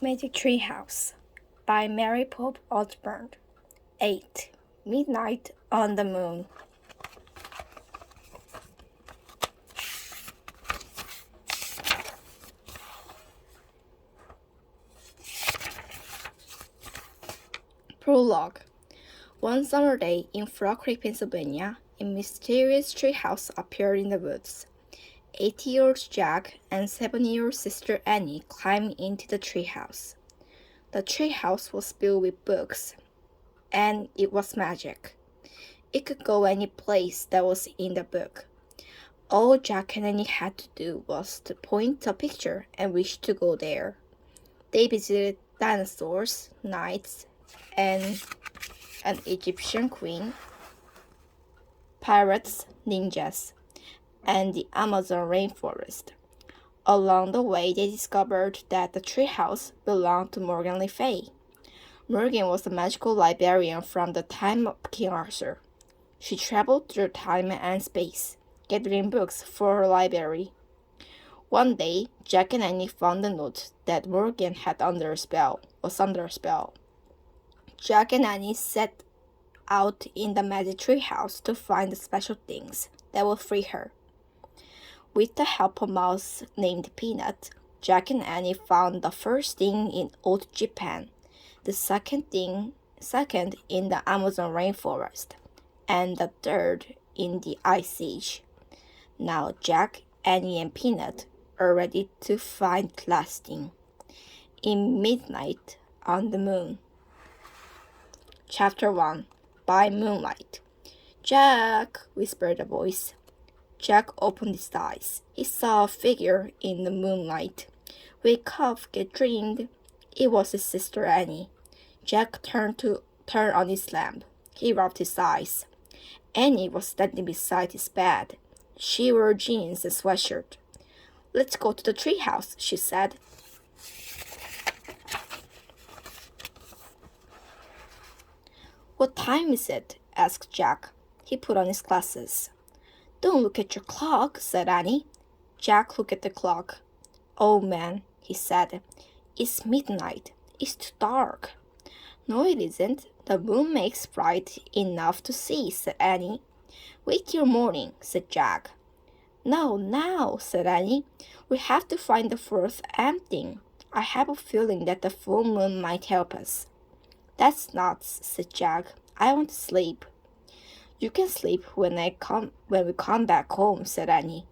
Magic Tree House by Mary Pope Osborne. 8. Midnight on the Moon. Prologue. One summer day in Frog Creek, Pennsylvania, a mysterious treehouse appeared in the woods. 8-year-old Jack and 7-year-old sister Annie climbed into the treehouse. The treehouse was filled with books, and it was magic. It could go any place that was in the book. All Jack and Annie had to do was to point a picture and wish to go there. They visited dinosaurs, knights, and an Egyptian queen, pirates, ninjas, and the Amazon rainforest. Along the way, they discovered that the treehouse belonged to Morgan Le Fay. Morgan was a magical librarian from the time of King Arthur. She traveled through time and space, gathering books for her library. One day, Jack and Annie found a note that Morgan was under a spell. Jack and Annie set out in the magic treehouse to find the special things that would free her. With the help of a mouse named Peanut, Jack and Annie found the first thing in old Japan, the second in the Amazon rainforest, and the third in the Ice Age. Now Jack, Annie, and Peanut are ready to find the last thing. In Midnight on the Moon. Chapter 1. By Moonlight. Jack, whispered a voice. Jack opened his eyes. He saw a figure in the moonlight. Wake up, get dreamed. It was his sister Annie. Jack turned on his lamp. He rubbed his eyes. Annie was standing beside his bed. She wore jeans and sweatshirt. Let's go to the treehouse, she said. What time is it? Asked Jack. He put on his glasses. Don't look at your clock, said Annie. Jack looked at the clock. Oh man, he said. It's midnight. It's too dark. No, it isn't. The moon makes bright enough to see, said Annie. Wait till morning, said Jack. No, now, said Annie. We have to find the fourth thing. I have a feeling that the full moon might help us. That's nuts, said Jack. I want to sleep. You can sleep when we come back home, said Annie.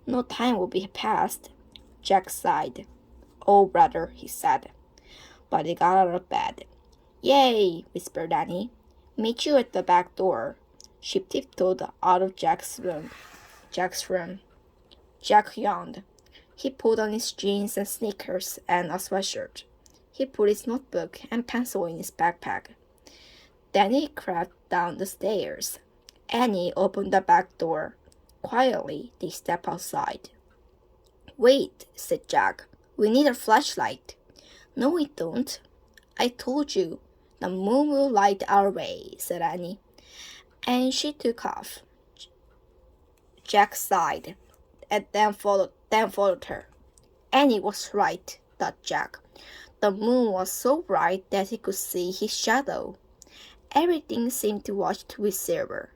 No time will be passed. Jack sighed. Oh, brother, he said. But he got out of bed. Yay, whispered Annie. Meet you at the back door. She tiptoed out of Jack's room. Jack yawned. He pulled on his jeans and sneakers and a sweatshirt. He put his notebook and pencil in his backpack. Then he crept down the stairs. Annie opened the back door. Quietly, they stepped outside. Wait, said Jack. We need a flashlight. No, we don't. I told you. The moon will light our way, said Annie. And she took off. Jack sighed, and then followed her. Annie was right, thought Jack. The moon was so bright that he could see his shadow. Everything seemed to watch with silver.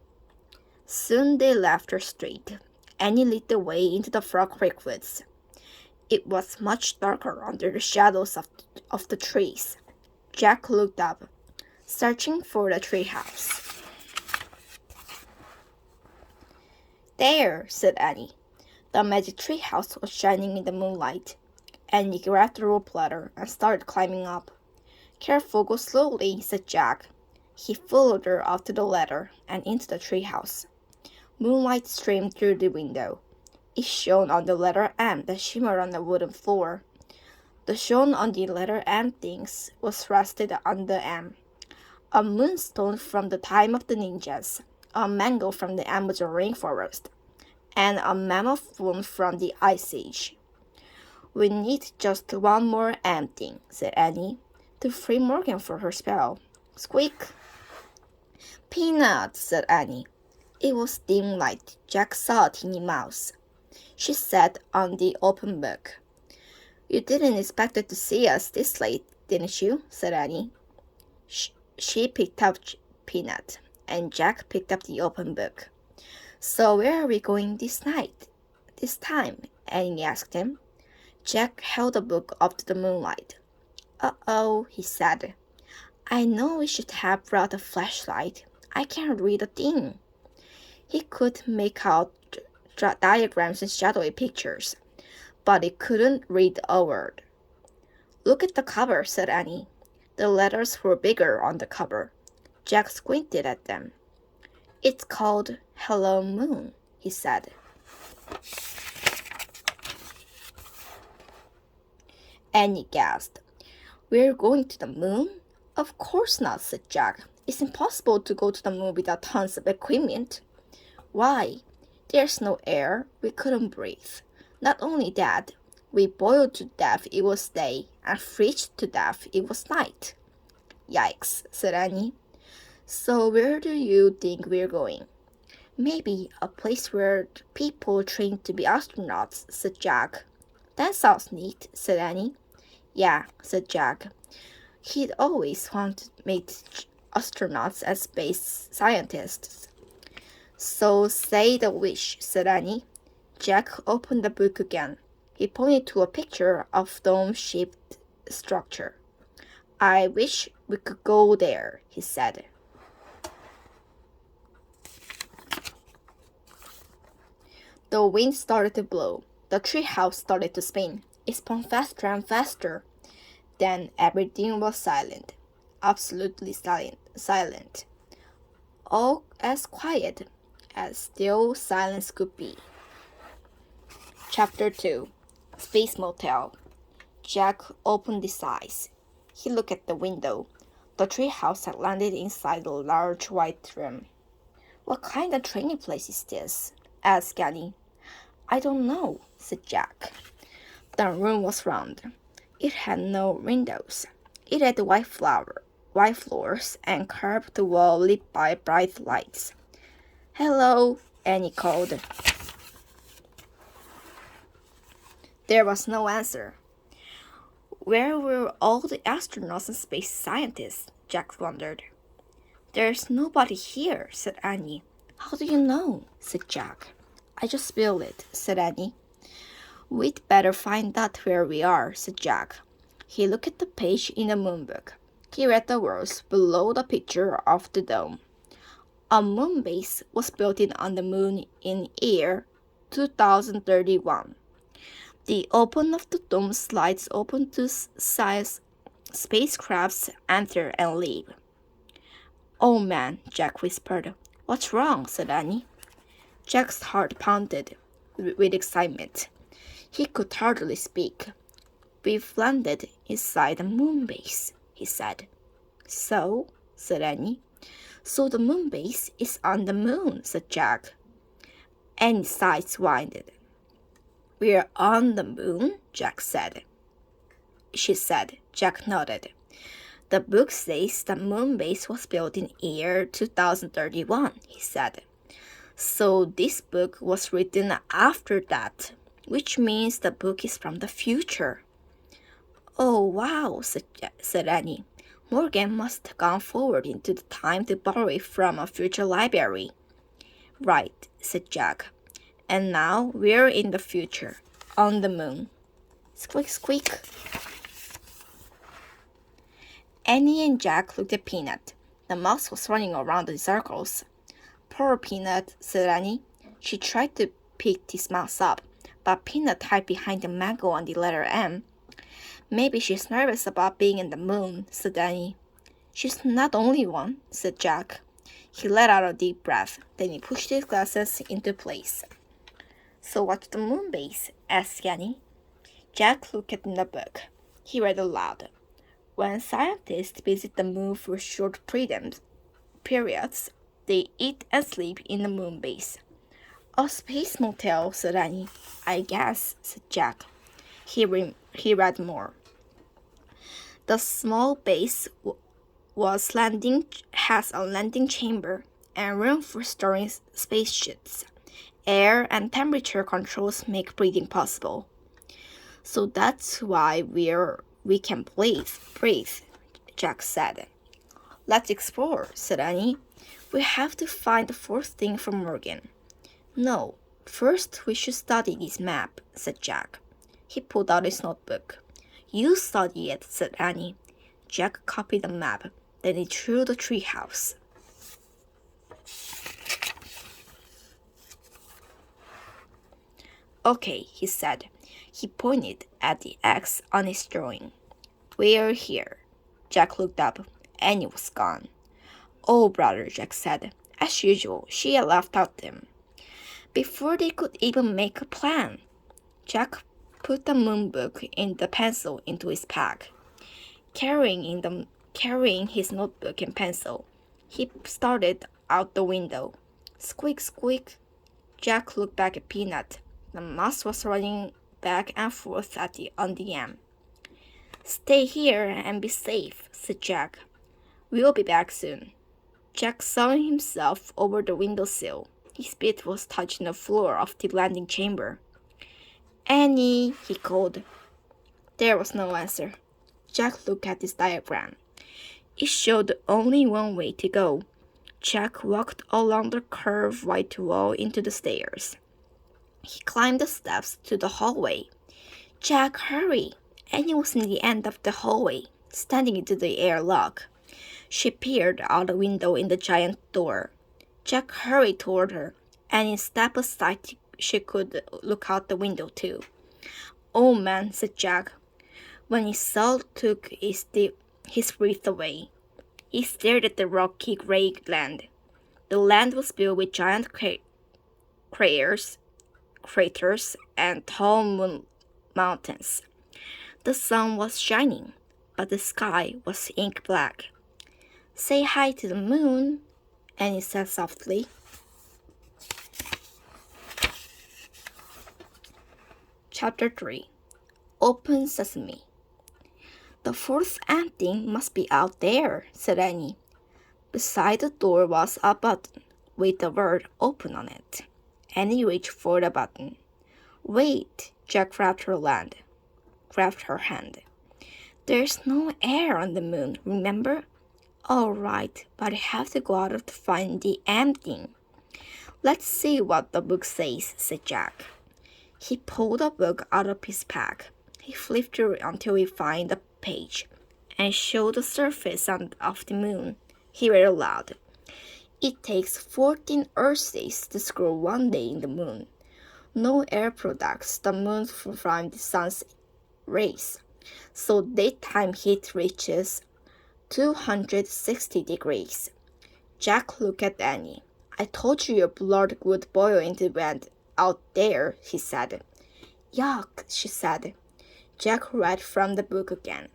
Soon they left her street. Annie lit the way into the Frog Creek woods. It was much darker under the shadows of the trees. Jack looked up, searching for the treehouse. There, said Annie. The magic treehouse was shining in the moonlight. Annie grabbed the rope ladder and started climbing up. Careful, go slowly, said Jack. He followed her up to the ladder and into the treehouse. Moonlight streamed through the window. It shone on the letter M that shimmered on the wooden floor. The shone on the letter M things was rested on the M. A moonstone from the time of the ninjas, a mango from the Amazon rainforest, and a mammoth bone from the Ice Age. We need just one more M thing, said Annie, to free Morgan for her spell. Squeak! Peanut, said Annie. It was dim light. Jack saw a teeny mouse. She sat on the open book. You didn't expect to see us this late, didn't you? Said Annie. She picked up Peanut, and Jack picked up the open book. So where are we going this time? Annie asked him. Jack held the book up to the moonlight. Uh-oh, he said. I know we should have brought a flashlight. I can't read a thing. He could make out diagrams and shadowy pictures, but he couldn't read a word. Look at the cover, said Annie. The letters were bigger on the cover. Jack squinted at them. It's called Hello Moon, he said. Annie gasped. We're going to the moon? Of course not, said Jack. It's impossible to go to the moon without tons of equipment. Why? There's no air. We couldn't breathe. Not only that, we boiled to death it was day, and freezed to death it was night. Yikes, said Annie. So where do you think we're going? Maybe a place where people train to be astronauts, said Jack. That sounds neat, said Annie. Yeah, said Jack. He'd always wanted to make astronauts and space scientists. So say the wish, said Annie. Jack opened the book again. He pointed to a picture of dome-shaped structure. I wish we could go there, he said. The wind started to blow. The treehouse started to spin. It spun faster and faster. Then everything was silent. Absolutely silent. All as quiet as still silence could be. Chapter 2. Space Motel. Jack opened his eyes. He looked at the window. The treehouse had landed inside a large white room. What kind of training place is this? Asked Annie. I don't know, said Jack. The room was round. It had no windows. It had white floors and carved wall lit by bright lights. Hello, Annie called. There was no answer. Where were all the astronauts and space scientists? Jack wondered. There's nobody here, said Annie. How do you know? Said Jack. I just spilled it, said Annie. We'd better find out where we are, said Jack. He looked at the page in the moon book. He read the words below the picture of the dome. A moon base was built on the moon in year 2031. The open of the dome slides open to size spacecrafts enter and leave. Oh man, Jack whispered. What's wrong? Said Annie. Jack's heart pounded with excitement. He could hardly speak. We've landed inside the moon base, he said. So, said Annie. So the moon base is on the moon, said Jack. Annie's sides widened. We're on the moon, Jack said. She said. Jack nodded. The book says the moon base was built in year 2031, he said. So this book was written after that, which means the book is from the future. Oh, wow, said Annie. Morgan must have gone forward into the time to borrow it from a future library. Right, said Jack. And now we're in the future, on the moon. Squeak, squeak. Annie and Jack looked at Peanut. The mouse was running around in circles. Poor Peanut, said Annie. She tried to pick his mouse up, but Peanut hid behind the mango on the letter M. Maybe she's nervous about being in the moon, said Annie. She's not the only one, said Jack. He let out a deep breath. Then he pushed his glasses into place. So what's the moon base? Asked Annie. Jack looked in the book. He read aloud. When scientists visit the moon for short periods, they eat and sleep in the moon base. A space motel, said Annie. I guess, said Jack. He read more. The small base has a landing chamber and room for storing spaceships. Air and temperature controls make breathing possible. So that's why we can breathe, Jack said. Let's explore, said Annie. We have to find the fourth thing from Morgan. No, first we should study this map, said Jack. He pulled out his notebook. You study it, said Annie. Jack copied the map. Then he drew the treehouse. Okay, he said. He pointed at the X on his drawing. We're here. Jack looked up. Annie was gone. Oh, brother, Jack said. As usual, she had left out them. Before they could even make a plan, Jack put the moon book and the pencil into his pack. Carrying his notebook and pencil, he started out the window. Squeak, squeak. Jack looked back at Peanut. The mouse was running back and forth on the end. Stay here and be safe, said Jack. We'll be back soon. Jack saw himself over the windowsill. His feet was touching the floor of the landing chamber. Annie, he called. There was no answer. Jack looked at his diagram. It showed only one way to go. Jack walked along the curved white wall into the stairs. He climbed the steps to the hallway. Jack, hurry! Annie was in the end of the hallway, standing into the airlock. She peered out the window in the giant door. Jack hurried toward her. Annie stepped aside so she could look out the window too. Oh man, said Jack. When his soul took his breath away, he stared at the rocky gray land. The land was filled with giant craters and tall mountains. The sun was shining, but the sky was ink black. Say hi to the moon, Annie said softly. Chapter 3. Open Sesame. The fourth ending must be out there, said Annie. Beside the door was a button with the word open on it. Annie reached for the button. Wait, Jack grabbed her hand. There's no air on the moon, remember? All right, but I have to go out to find the ending. Let's see what the book says, said Jack. He pulled the book out of his pack. He flipped through it until he found the page and showed the surface of the moon. He read aloud. It takes 14 Earth days to screw 1 day in the moon. No air protects the moon from the sun's rays, so daytime heat reaches 260 degrees. Jack looked at Annie. I told you your blood would boil in the wind out there, he said. Yuck, she said. Jack read from the book again.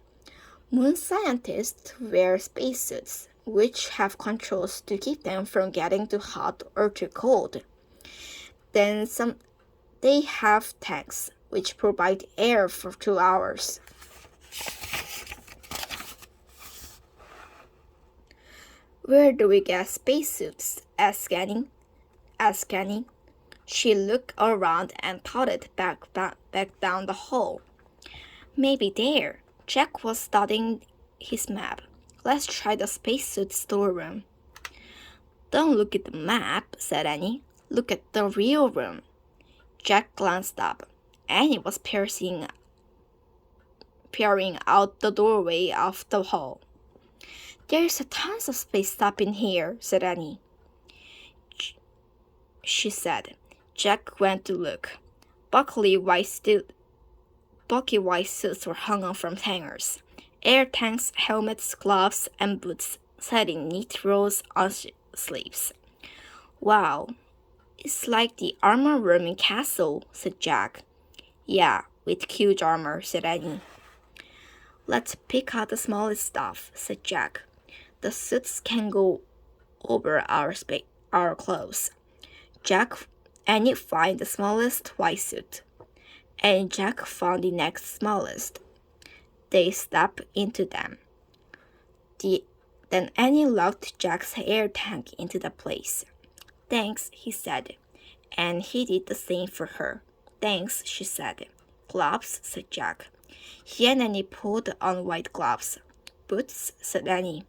Moon scientists wear spacesuits, which have controls to keep them from getting too hot or too cold. Then they have tanks, which provide air for 2 hours. Where do we get spacesuits? asked Annie. She looked around and trotted back down the hall. Maybe there. Jack was studying his map. Let's try the spacesuit storeroom. Don't look at the map, said Annie. Look at the real room. Jack glanced up. Annie was peering out the doorway of the hall. There's a tons of space up in here, said Annie. She said. Jack went to look. Bulky white suits were hung on from hangers. Air tanks, helmets, gloves, and boots sat in neat rows on sleeves. Wow, it's like the armor room in Castle, said Jack. Yeah, with huge armor, said Annie. Let's pick out the smallest stuff, said Jack. The suits can go over our clothes. Annie found the smallest white suit, and Jack found the next smallest. They stepped into them. Then Annie locked Jack's air tank into the place. Thanks, he said, and he did the same for her. Thanks, she said. Gloves, said Jack. He and Annie pulled on white gloves. Boots, said Annie.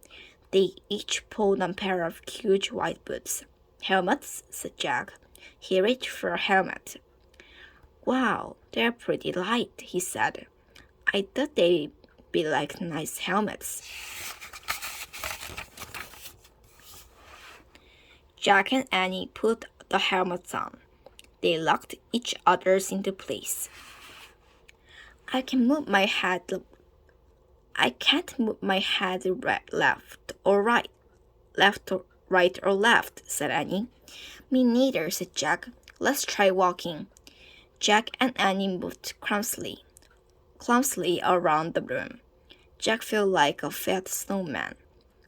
They each pulled on a pair of huge white boots. Helmets, said Jack. He reached for a helmet. Wow, they're pretty light, he said. I thought they'd be like nice helmets. Jack and Annie put the helmets on. They locked each other's into place. I can't move my head left or right, said Annie. Me neither, said Jack. Let's try walking. Jack and Annie moved clumsily around the room. Jack felt like a fat snowman.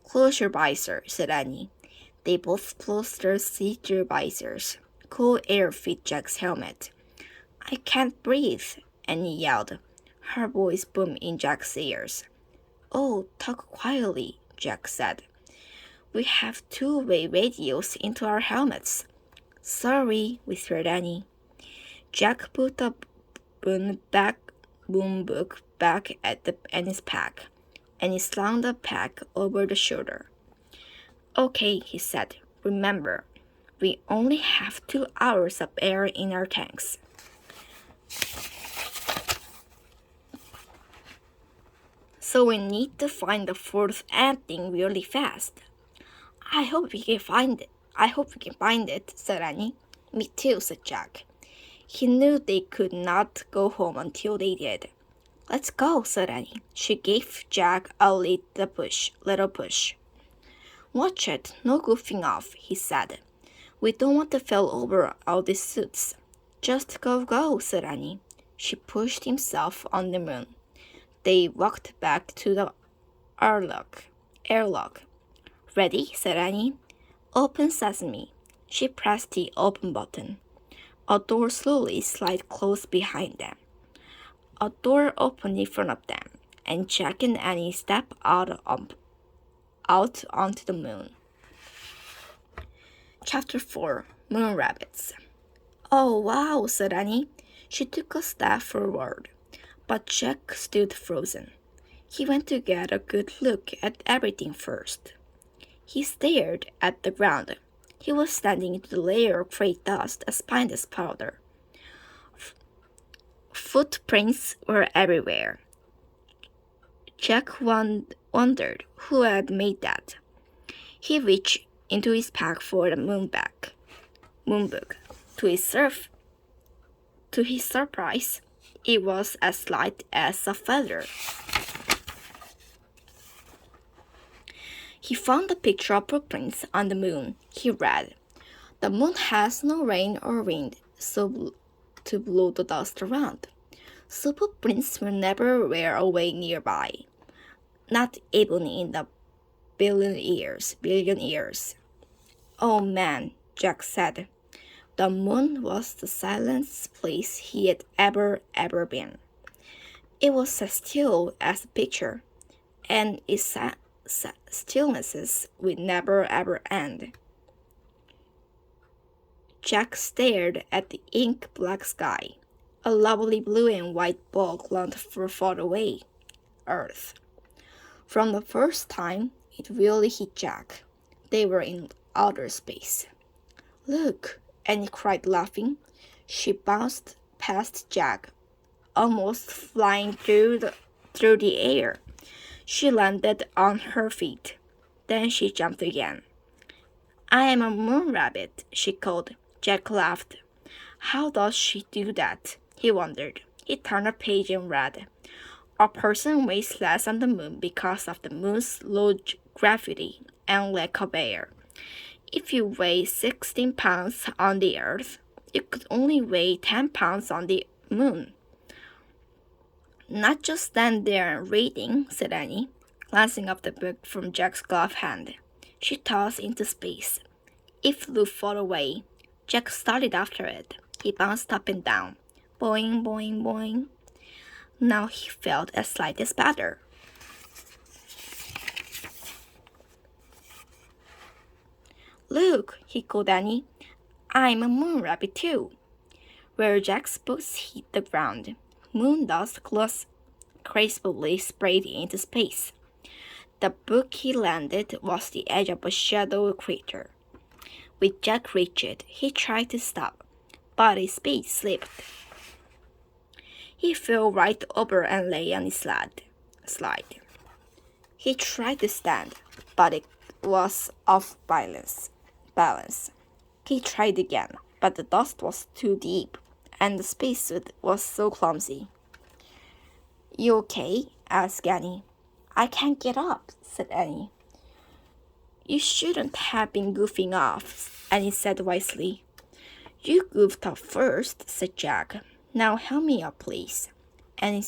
Close your visor, said Annie. They both closed their see-through visors. Cool air fit Jack's helmet. I can't breathe, Annie yelled. Her voice boomed in Jack's ears. Oh, talk quietly, Jack said. We have two-way radios into our helmets. Sorry, whispered Annie. Jack put the moon book back at Annie's pack, and he slung the pack over the shoulder. Okay, he said. Remember, we only have 2 hours of air in our tanks. So we need to find the fourth ending really fast. I hope we can find it, said Annie. Me too, said Jack. He knew they could not go home until they did. Let's go, said Annie. She gave Jack a little push. Watch it, no goofing off, he said. We don't want to fall over all these suits. Just go, said Annie. She pushed himself on the moon. They walked back to the airlock. Ready, said Annie. Open sesame. She pressed the open button. A door slowly slid closed behind them. A door opened in front of them, and Jack and Annie stepped out onto the moon. Chapter 4. Moon Rabbits. Oh, wow, said Annie. She took a step forward, but Jack stood frozen. He went to get a good look at everything first. He stared at the ground. He was standing in the layer of gray dust as fine as powder. Footprints were everywhere. Jack wondered who had made that. He reached into his pack for the moon book. To his surprise, it was as light as a feather. He found a picture of footprints on the moon. He read, "The moon has no rain or wind, so to blow the dust around. So footprints will never wear away nearby. Not even in the billion years. Oh man, Jack said. The moon was the silentest place he had ever been. It was as still as a picture, and its stillnesses would never ever end. Jack stared at the ink-black sky. A lovely blue and white ball glowed far away. Earth. From the first time it really hit Jack, they were in outer space. Look, Annie cried, laughing. She bounced past Jack, almost flying through the air. She landed on her feet. Then she jumped again. I am a moon rabbit, she called. Jack laughed. How does she do that? He wondered. He turned a page and read. A person weighs less on the moon because of the moon's low gravity and lack of air. If you weigh 16 pounds on the Earth, you could only weigh 10 pounds on the moon. Not just stand there reading, said Annie, glancing up the book from Jack's gloved hand. She tossed into space. It flew far away. Jack started after it. He bounced up and down. Boing, boing, boing. Now he felt as light as butter. Look, he called Annie. I'm a moon rabbit too. Where Jack's boots hit the ground, moon dust gracefully sprayed into space. The boogie landed was the edge of a shadowy crater. With Jack reached, he tried to stop, but his speed slipped. He fell right over and lay on his slide. He tried to stand, but it was off balance. He tried again, but the dust was too deep, and the spacesuit was so clumsy. "You okay?" asked Annie. "I can't get up," said Annie. "You shouldn't have been goofing off," Annie said wisely. "You goofed off first," said Jack. "Now help me up, please." Annie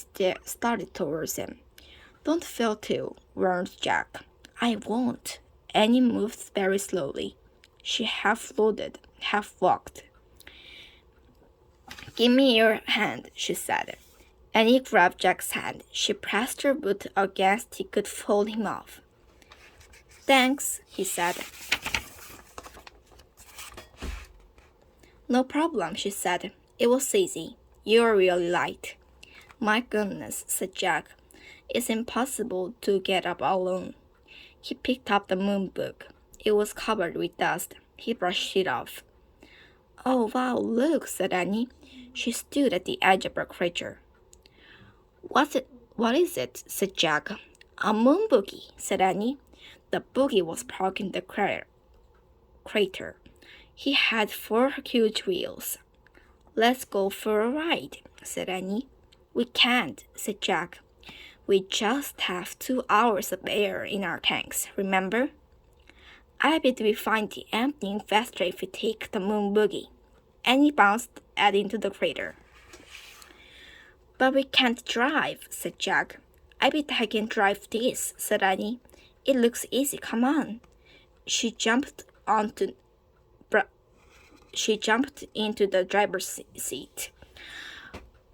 started towards him. "Don't fail to," warned Jack. "I won't." Annie moved very slowly. She half floated, half walked. "Give me your hand," she said. Annie grabbed Jack's hand. She pressed her boot against he could hold him off. "Thanks," he said. "No problem," she said. "It was easy. You're really light." "My goodness," said Jack. "It's impossible to get up alone." He picked up the moon book. It was covered with dust. He brushed it off. "Oh, wow, look," said Annie. She stood at the edge of her crater. What is it?" said Jack. "A moon boogie," said Annie. The boogie was parked in the crater. He had 4 huge wheels. "Let's go for a ride," said Annie. "We can't," said Jack. "We just have 2 hours of air in our tanks, remember?" "I bet we find the emptying faster if we take the moon boogie." Annie bounced into the crater. "But we can't drive," said Jack. "I bet I can drive this," said Annie. "It looks easy, come on." She jumped into the driver's seat.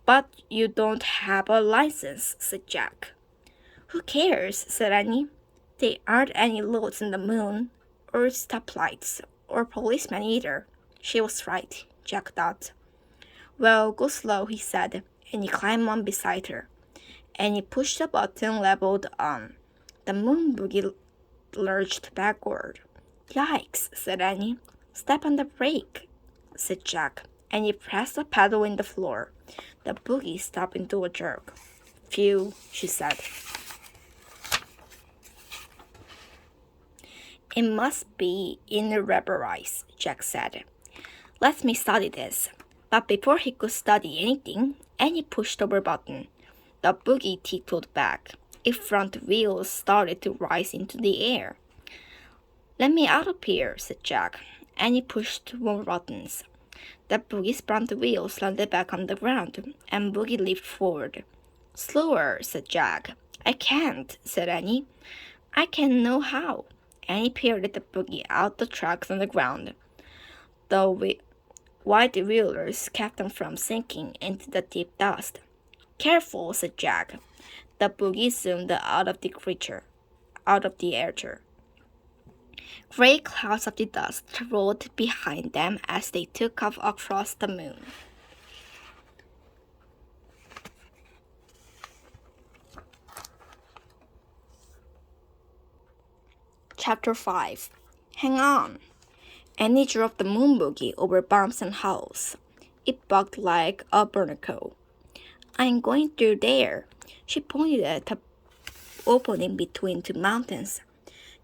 "But you don't have a license," said Jack. "Who cares?" said Annie. "There aren't any roads on the moon, or stoplights, or policemen either." She was right, Jack thought. "Well, go slow," he said, and he climbed on beside her. And he pushed the button leveled on. The moon boogie lurched backward. "Yikes," said Annie. "Step on the brake," said Jack, and he pressed the pedal in the floor. The boogie stopped into a jerk. "Phew," she said. "It must be in the rubber ice," Jack said. "Let me study this." But before he could study anything, Annie pushed over a button. The boogie tiptoed back. Its front wheels started to rise into the air. "Let me out of here," said Jack. Annie pushed more buttons. The boogie's front wheels landed back on the ground, and Boogie leaped forward. "Slower," said Jack. "I can't," said Annie. "I can't know how." Annie peered the boogie out the tracks on the ground. The white wheelers kept them from sinking into the deep dust. "Careful," said Jack. The boogie zoomed out of the air. Gray clouds of the dust rolled behind them as they took off across the moon. Chapter 5. Hang on. Annie drove the moon boogie over bumps and holes. It bucked like a barnacle. "I'm going through there." She pointed at the opening between 2 mountains.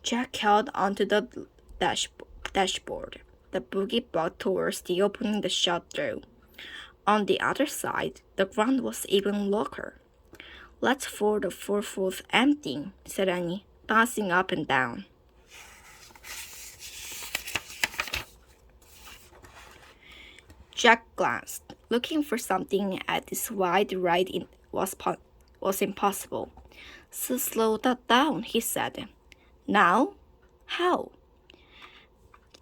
Jack held onto the dashboard. The boogie bucked towards the opening that shot through. On the other side, the ground was even lower. "Let's for the 4-foot emptying," said Annie, bouncing up and down. Jack glanced. Looking for something at this wide ride was impossible. "So slow that down," he said. "Now? How?"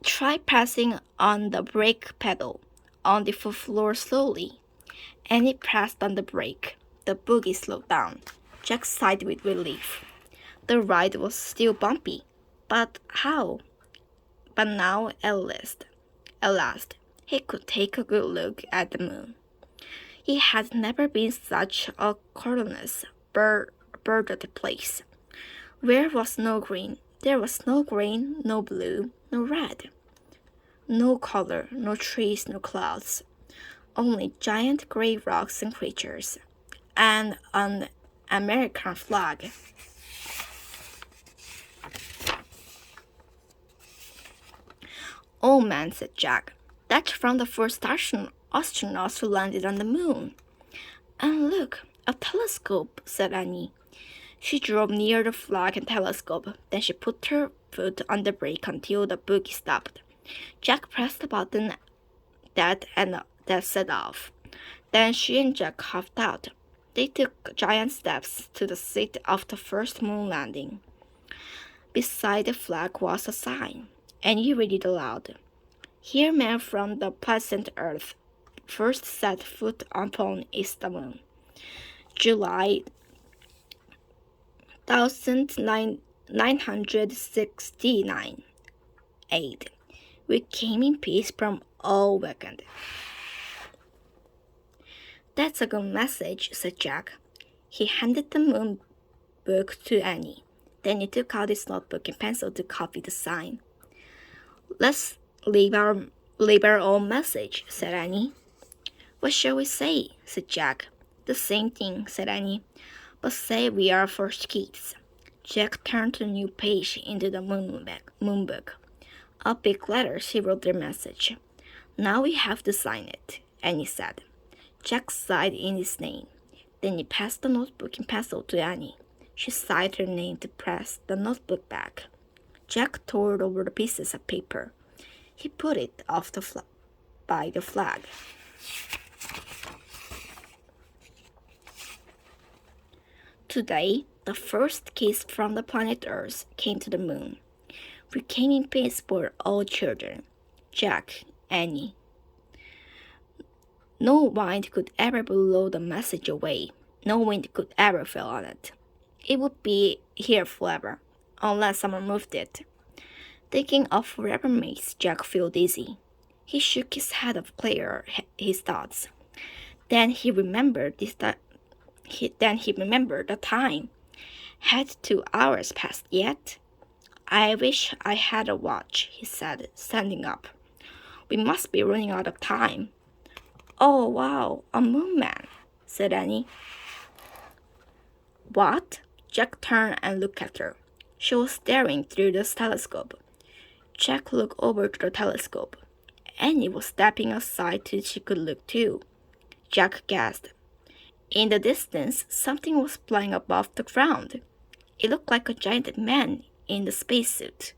"Try pressing on the brake pedal on the floor slowly." Annie pressed on the brake. The boogie slowed down. Jack sighed with relief. The ride was still bumpy. But how? But now, at last, he could take a good look at the moon. It had never been such a colorless, bird place. Where was no green? There was no green, no blue, no red. No color, no trees, no clouds. Only giant gray rocks and creatures. And an American flag. "Oh man," said Jack. "That's from the first astronauts who landed on the moon." "And look, a telescope," said Annie. She drove near the flag and telescope. Then she put her foot on the brake until the buggy stopped. Jack pressed the button that set off. Then she and Jack hopped out. They took giant steps to the seat of the first moon landing. Beside the flag was a sign, and he read it aloud. "Here men from the pleasant earth first set foot upon is the moon. July 1969. 8. We came in peace from all weekend." "That's a good message," said Jack. He handed the moon book to Annie. Then he took out his notebook and pencil to copy the sign. "Let's leave our own message," said Annie. "What shall we say?" said Jack. "The same thing," said Annie. "But say we are first kids." Jack turned to a new page into the moon book. A big letters he wrote their message. "Now we have to sign it," Annie said. Jack signed in his name. Then he passed the notebook and pencil to Annie. She signed her name to press the notebook back. Jack tore over the pieces of paper. He put it off by the flag. Today, the first kiss from the planet Earth came to the moon. We came in peace for all children. Jack, Annie. No wind could ever blow the message away. No wind could ever fall on it. It would be here forever, unless someone moved it. Thinking of forever makes Jack feel dizzy. He shook his head to clear his thoughts. Then he remembered the time. Had 2 hours passed yet? "I wish I had a watch," he said, standing up. "We must be running out of time." "Oh, wow, a moon man," said Annie. "What?" Jack turned and looked at her. She was staring through the telescope. Jack looked over to the telescope. Annie was stepping aside so she could look too. Jack gasped. In the distance, something was flying above the ground. It looked like a giant man in the spacesuit.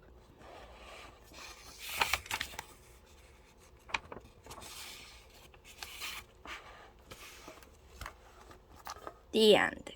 The end.